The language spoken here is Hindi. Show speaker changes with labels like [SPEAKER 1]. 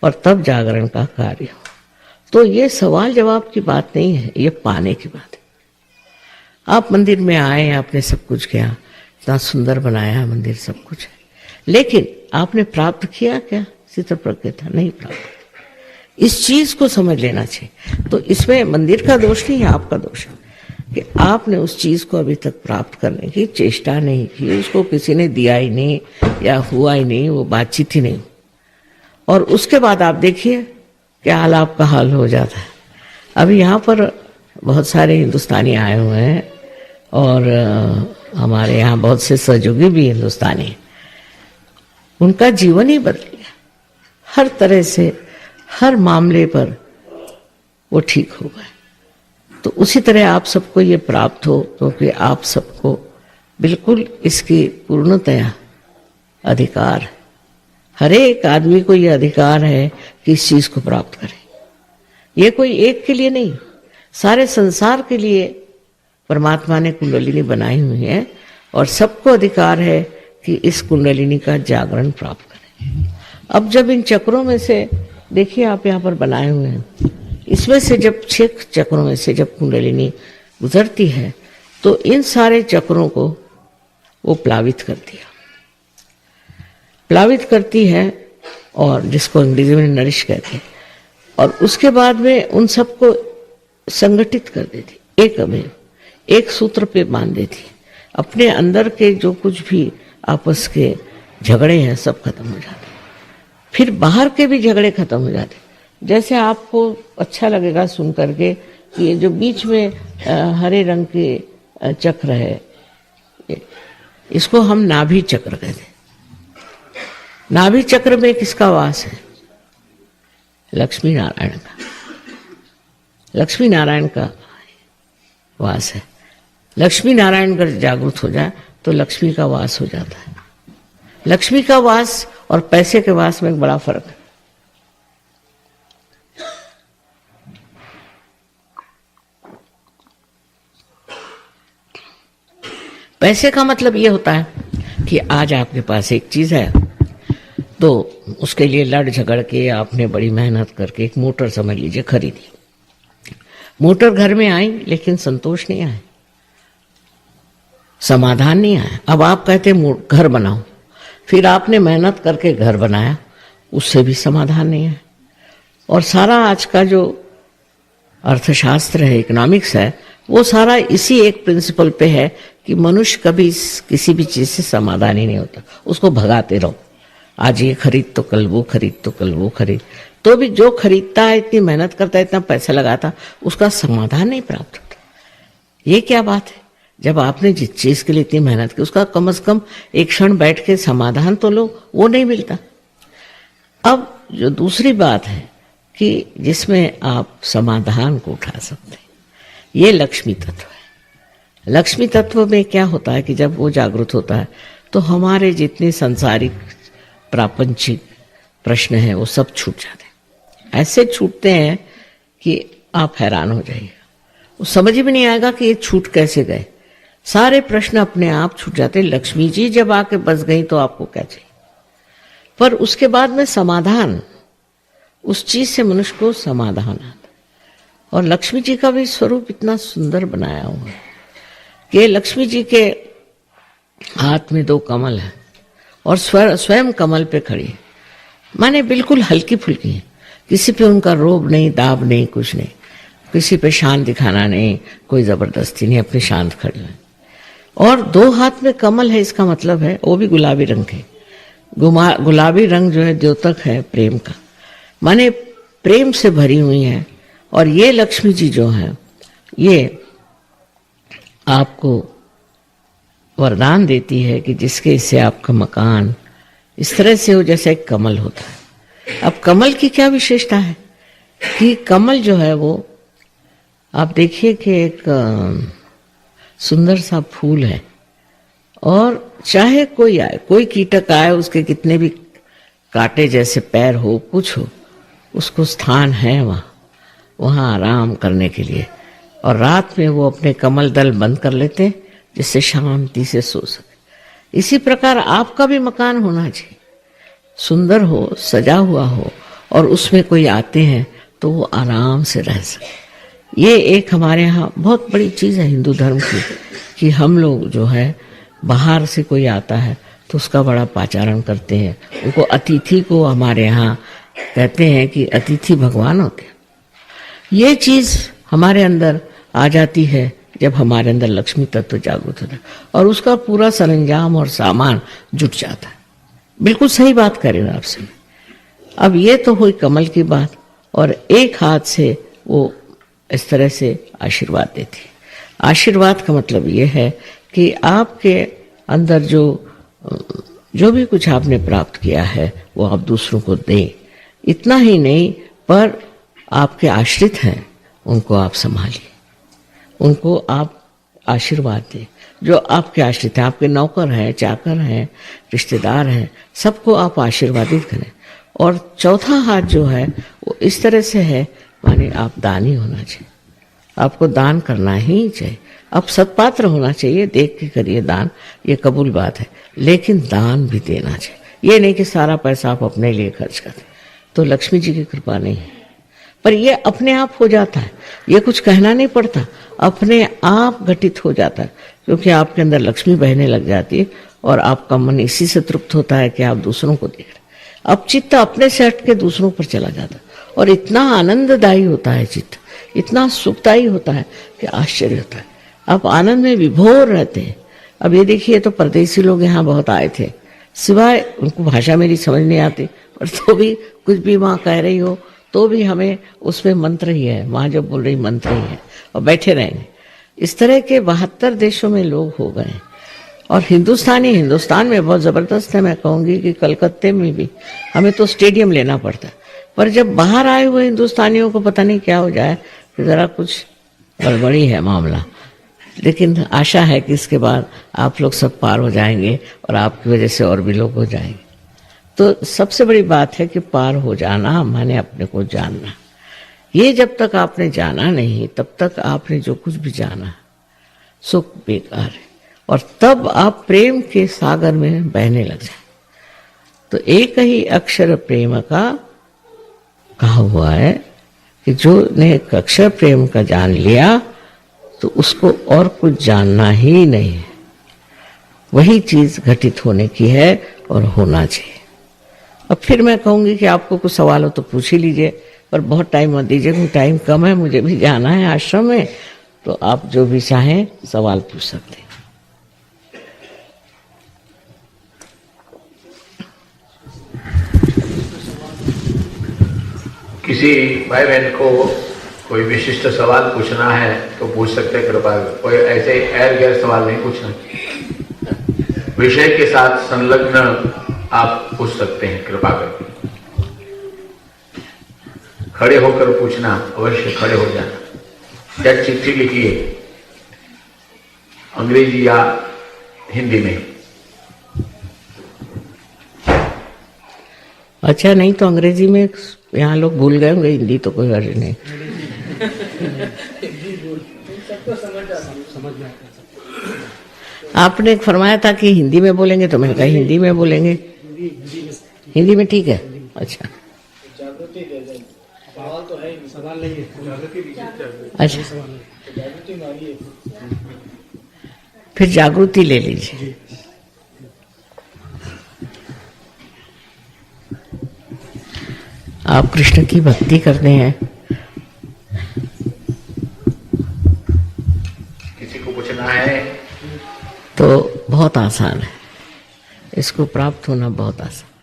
[SPEAKER 1] और तब जागरण का कार्य हो। तो ये सवाल जवाब की बात नहीं है, ये पाने की बात है। आप मंदिर में आए, आपने सब कुछ किया, इतना सुंदर बनाया मंदिर, सब कुछ है, लेकिन आपने प्राप्त किया क्या? स्थित प्रज्ञता नहीं प्राप्त। इस चीज को समझ लेना चाहिए। तो इसमें मंदिर का दोष नहीं है, आपका दोष है कि आपने उस चीज को अभी तक प्राप्त करने की चेष्टा नहीं की, उसको किसी ने दिया ही नहीं या हुआ ही नहीं, वो बातचीत ही नहीं। और उसके बाद आप देखिए क्या हाल आपका हाल हो जाता है। अभी यहाँ पर बहुत सारे हिंदुस्तानी आए हुए हैं और हमारे यहाँ बहुत से सहयोगी भी हिंदुस्तानी हैं। उनका जीवन ही बदल गया, हर तरह से, हर मामले पर वो ठीक हो गए। तो उसी तरह आप सबको ये प्राप्त हो, क्योंकि आप सबको बिल्कुल इसकी पूर्णतया अधिकार है। हर एक आदमी को ये अधिकार है कि इस चीज को प्राप्त करे। ये कोई एक के लिए नहीं, सारे संसार के लिए परमात्मा ने कुंडलिनी बनाई हुई है और सबको अधिकार है कि इस कुंडलिनी का जागरण प्राप्त करें। अब जब इन चक्रों में से देखिए, आप यहाँ पर बनाए हुए हैं, इसमें से जब 6 चक्रों में से जब कुंडलिनी गुजरती है तो इन सारे चक्रों को वो प्लावित करती है और जिसको अंग्रेजी में नरिश कहते हैं, और उसके बाद में उन सबको संगठित कर देती, एक अवयव, एक सूत्र पे बांध देती। अपने अंदर के जो कुछ भी आपस के झगड़े हैं सब खत्म हो जाते, फिर बाहर के भी झगड़े खत्म हो जाते। जैसे आपको अच्छा लगेगा सुन करके कि ये जो बीच में हरे रंग के चक्र है, इसको हम नाभि चक्र कहते हैं। नाभि चक्र में किसका वास है? लक्ष्मी नारायण का। लक्ष्मी नारायण का वास है। लक्ष्मी नारायण अगर जागृत हो जाए तो लक्ष्मी का वास हो जाता है। लक्ष्मी का वास और पैसे के वास में एक बड़ा फर्क है। पैसे का मतलब ये होता है कि आज आपके पास एक चीज है तो उसके लिए लड़ झगड़ के आपने बड़ी मेहनत करके एक मोटर समझ लीजिए खरीदी। मोटर घर में आई लेकिन संतोष नहीं आया, समाधान नहीं आया। अब आप कहते घर बनाओ, फिर आपने मेहनत करके घर बनाया, उससे भी समाधान नहीं है। और सारा आज का जो अर्थशास्त्र है, इकोनॉमिक्स है, वो सारा इसी एक प्रिंसिपल पे है कि मनुष्य कभी किसी भी चीज से समाधान ही नहीं होता, उसको भगाते रहो। आज ये खरीद तो कल वो खरीद, तो कल वो खरीद, तो भी जो खरीदता है, इतनी मेहनत करता है, इतना पैसा लगाता, उसका समाधान नहीं प्राप्त होता। ये क्या बात है? जब आपने जिस चीज के लिए इतनी मेहनत की, उसका कम से कम एक क्षण बैठ के समाधान तो लो, वो नहीं मिलता। अब जो दूसरी बात है कि जिसमें आप समाधान को उठा सकते हैं, ये लक्ष्मी तत्व है। लक्ष्मी तत्व में क्या होता है कि जब वो जागृत होता है तो हमारे जितने सांसारिक प्रापंचिक प्रश्न हैं वो सब छूट जाते हैं। ऐसे छूटते हैं कि आप हैरान हो जाइएगा, वो समझ भी नहीं आएगा कि ये छूट कैसे गए। सारे प्रश्न अपने आप छूट जाते हैं। लक्ष्मी जी जब आके बस गई तो आपको क्या चाहिए? पर उसके बाद में समाधान, उस चीज से मनुष्य को समाधान आता। और लक्ष्मी जी का भी स्वरूप इतना सुंदर बनाया हुआ है कि लक्ष्मी जी के हाथ में 2 कमल है और स्वयं कमल पे खड़ी है, माने बिल्कुल हल्की फुल्की है। किसी पे उनका रोब नहीं, दाब नहीं, कुछ नहीं, किसी पे शान दिखाना नहीं, कोई जबरदस्ती नहीं, अपने शांत खड़े हैं। और 2 हाथ में कमल है, इसका मतलब है वो भी गुलाबी रंग के। गुलाबी रंग जो है द्योतक है प्रेम का, माने प्रेम से भरी हुई है। और ये लक्ष्मी जी जो है, ये आपको वरदान देती है कि जिसके इससे आपका मकान इस तरह से हो जैसे एक कमल होता है। अब कमल की क्या विशेषता है कि कमल जो है वो आप देखिए कि एक सुंदर सा फूल है, और चाहे कोई आए, कोई कीटक आए, उसके कितने भी कांटे जैसे पैर हो, कुछ हो, उसको स्थान है वहाँ आराम करने के लिए। और रात में वो अपने कमल दल बंद कर लेते हैं जिससे शांति से सो सके। इसी प्रकार आपका भी मकान होना चाहिए, सुंदर हो, सजा हुआ हो, और उसमें कोई आते हैं तो वो आराम से रह सके। ये एक हमारे यहाँ बहुत बड़ी चीज़ है हिंदू धर्म की, कि हम लोग जो है बाहर से कोई आता है तो उसका बड़ा पाचारण करते हैं। उनको अतिथि को हमारे यहाँ कहते हैं कि अतिथि भगवान होते हैं। ये चीज़ हमारे अंदर आ जाती है जब हमारे अंदर लक्ष्मी तत्व जागृत होता है और उसका पूरा सरंजाम और सामान जुट जाता है। बिल्कुल सही बात करें आपसे। अब ये तो हुई कमल की बात, और एक हाथ से वो इस तरह से आशीर्वाद देती है। आशीर्वाद का मतलब ये है कि आपके अंदर जो भी कुछ आपने प्राप्त किया है वो आप दूसरों को दें। इतना ही नहीं, पर आपके आश्रित हैं उनको आप संभालिए, उनको आप आशीर्वाद दें। जो आपके आश्रित हैं, आपके नौकर हैं, चाकर हैं, रिश्तेदार हैं, सबको आप आशीर्वादित करें। और चौथा हाथ जो है वो इस तरह से है, माने आप दानी होना चाहिए, आपको दान करना ही चाहिए। अब सत्पात्र होना चाहिए, देख के करिए दान, ये कबूल बात है, लेकिन दान भी देना चाहिए। ये नहीं कि सारा पैसा आप अपने लिए खर्च करते, तो लक्ष्मी जी की कृपा नहीं है। पर ये अपने आप हो जाता है, ये कुछ कहना नहीं पड़ता, अपने आप घटित हो जाता है, क्योंकि आपके अंदर लक्ष्मी बहने लग जाती है और आपका मन इसी से तृप्त होता है कि आप दूसरों को देख रहे। अब चित्त अपने से हट के दूसरों पर चला जाता है और इतना आनंददायी होता है चित्त, इतना सुखदायी होता है कि आश्चर्य होता है। आप आनंद में विभोर रहते हैं। अब ये देखिए, तो परदेसी लोग यहाँ बहुत आए थे, सिवाय उनको भाषा मेरी समझ नहीं आती, पर तो भी कुछ भी माँ कह रही हो तो भी हमें उसमें मंत्र ही है, माँ जब बोल रही मंत्र ही है, और बैठे रहेंगे। इस तरह के 72 देशों में लोग हो गए, और हिंदुस्तान में बहुत ज़बरदस्त है। मैं कहूँगी कि कलकत्ते में भी हमें तो स्टेडियम लेना पड़ता है, पर जब बाहर आए हुए हिंदुस्तानियों को पता नहीं क्या हो जाए कि ज़रा कुछ गड़बड़ी है मामला। लेकिन आशा है कि इसके बाद आप लोग सब पार हो जाएंगे और आपकी वजह से और भी लोग हो जाएंगे। तो सबसे बड़ी बात है कि पार हो जाना माने अपने को जानना। ये जब तक आपने जाना नहीं, तब तक आपने जो कुछ भी जाना सो बेकार है, और तब आप प्रेम के सागर में बहने लग जाए। तो एक ही अक्षर प्रेम का कहा हुआ है कि जो ने एक अक्षर प्रेम का जान लिया तो उसको और कुछ जानना ही नहीं है। वही चीज घटित होने की है और होना चाहिए। अब फिर मैं कहूँगी कि आपको कुछ सवाल हो तो पूछ ही लीजिए, पर बहुत टाइम मत दीजिए क्योंकि टाइम कम है, मुझे भी जाना है आश्रम में। तो आप जो भी चाहें सवाल पूछ सकते हैं।
[SPEAKER 2] किसी भाई बहन को कोई विशिष्ट सवाल पूछना है तो पूछ सकते हैं, कृपा। कोई ऐसे एर गैर सवाल नहीं पूछना, विषय के साथ संलग्न आप पूछ सकते हैं, कृपा करके। खड़े होकर पूछना, अवश्य खड़े हो जाना। या चिट्ठी लिखिए अंग्रेजी या हिंदी में।
[SPEAKER 1] अच्छा, नहीं तो अंग्रेजी में यहाँ लोग भूल गए होंगे, हिंदी तो कोई हर्ज नहीं। आपने फरमाया था कि हिंदी में बोलेंगे, तो मैंने कहा हिंदी में बोलेंगे। हिंदी में ठीक है। अच्छा,
[SPEAKER 3] सवाल नहीं है।
[SPEAKER 1] अच्छा, फिर जागृति ले लीजिए। आप कृष्ण की भक्ति करते हैं।
[SPEAKER 2] किसी को पूछना है
[SPEAKER 1] तो बहुत आसान है, इसको प्राप्त होना बहुत आसान।